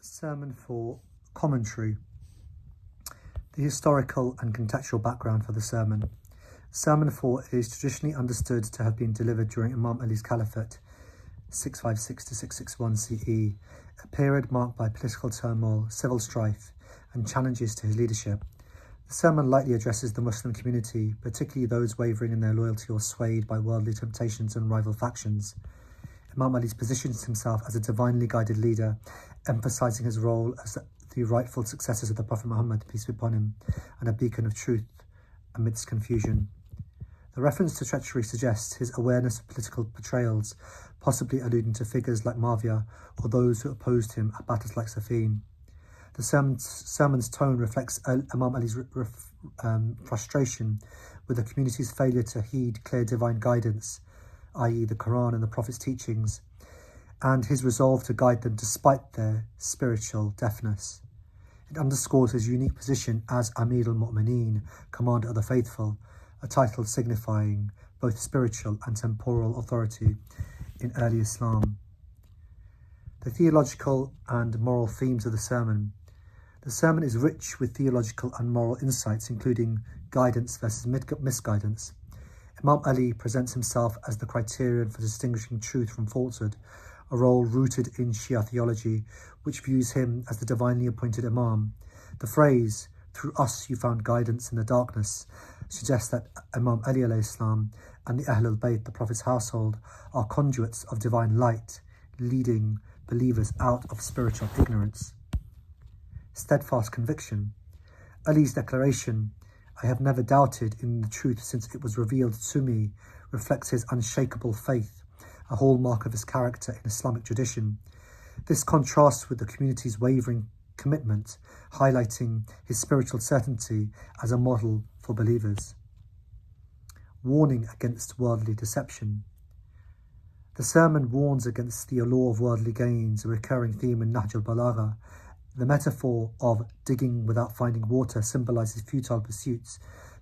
Sermon 4 Commentary. The historical and contextual background for the sermon. Sermon 4 is traditionally understood to have been delivered during Imam Ali's Caliphate, 656 to 661 CE, a period marked by political turmoil, civil strife, and challenges to his leadership. The sermon lightly addresses the Muslim community, particularly those wavering in their loyalty or swayed by worldly temptations and rival factions. Imam Ali positions himself as a divinely guided leader, emphasizing his role as the rightful successor of the Prophet Muhammad, peace be upon him, and a beacon of truth amidst confusion. The reference to treachery suggests his awareness of political betrayals, possibly alluding to figures like Muawiyah or those who opposed him at battles like Siffin. The sermon's tone reflects Imam Ali's frustration with the community's failure to heed clear divine guidance, i.e. the Quran and the Prophet's teachings, and his resolve to guide them despite their spiritual deafness. It underscores his unique position as Amir al-Mu'mineen, Commander of the Faithful, a title signifying both spiritual and temporal authority in early Islam. The theological and moral themes of the sermon. The sermon is rich with theological and moral insights, including guidance versus misguidance. Imam Ali presents himself as the criterion for distinguishing truth from falsehood, a role rooted in Shia theology, which views him as the divinely appointed Imam. The phrase, "Through us you found guidance in the darkness," suggests that Imam Ali alayhi salam and the Ahlul Bayt, the Prophet's household, are conduits of divine light, leading believers out of spiritual ignorance. Steadfast conviction. Ali's declaration, "I have never doubted in the truth since it was revealed to me," reflects his unshakable faith, a hallmark of his character in Islamic tradition. This contrasts with the community's wavering commitment, highlighting his spiritual certainty as a model for believers. Warning against worldly deception. The sermon warns against the allure of worldly gains, a recurring theme in Nahj al-Balagha. The metaphor of digging without finding water symbolizes futile pursuits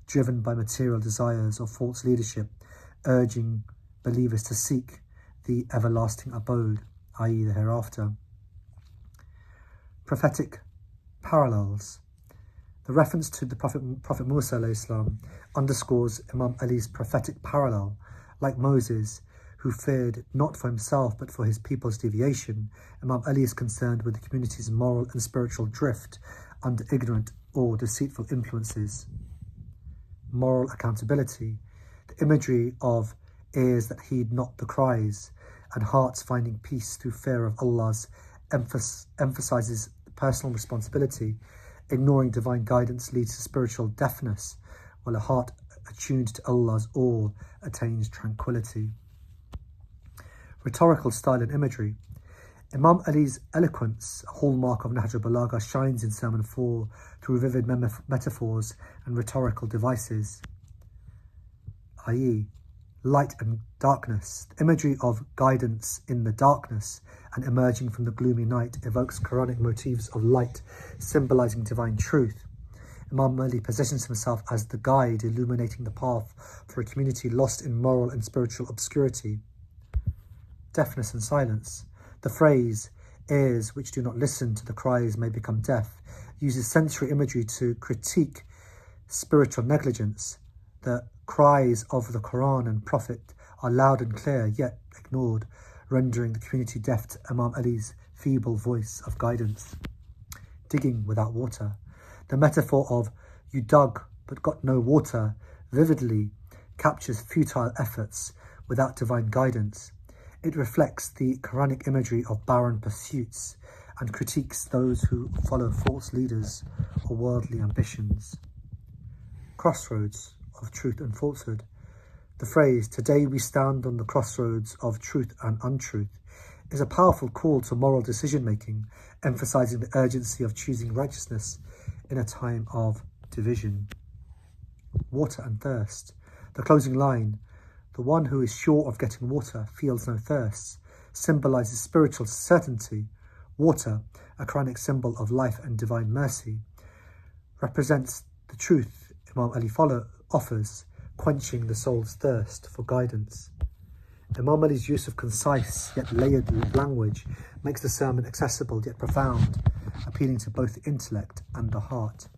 driven by material desires or false leadership, urging believers to seek the everlasting abode, i.e. the hereafter. Prophetic parallels. The reference to the Prophet Musa alayhi salam underscores Imam Ali's prophetic parallel. Like Moses, who feared not for himself but for his people's deviation, Imam Ali is concerned with the community's moral and spiritual drift under ignorant or deceitful influences. Moral accountability. The imagery of ears that heed not the cries and hearts finding peace through fear of Allah's emphasizes personal responsibility. Ignoring divine guidance leads to spiritual deafness, while a heart attuned to Allah's awe attains tranquility. Rhetorical style and imagery. Imam Ali's eloquence, a hallmark of Nahj al-Balagha, shines in Sermon 4 through vivid metaphors and rhetorical devices, i.e. light and darkness. The imagery of guidance in the darkness and emerging from the gloomy night evokes Quranic motifs of light, symbolizing divine truth. Imam Ali positions himself as the guide, illuminating the path for a community lost in moral and spiritual obscurity. Deafness and silence. The phrase, "ears which do not listen to the cries may become deaf," uses sensory imagery to critique spiritual negligence. The cries of the Quran and Prophet are loud and clear, yet ignored, rendering the community deaf to Imam Ali's feeble voice of guidance. Digging without water. The metaphor of "you dug but got no water" vividly captures futile efforts without divine guidance. It reflects the Quranic imagery of barren pursuits and critiques those who follow false leaders or worldly ambitions. Crossroads of truth and falsehood. The phrase, "today we stand on the crossroads of truth and untruth," is a powerful call to moral decision-making, emphasizing the urgency of choosing righteousness in a time of division. Water and thirst. The closing line, "the one who is sure of getting water feels no thirst," symbolizes spiritual certainty. Water, a Quranic symbol of life and divine mercy, represents the truth Imam Ali offers, quenching the soul's thirst for guidance. Imam Ali's use of concise yet layered language makes the sermon accessible yet profound, appealing to both the intellect and the heart.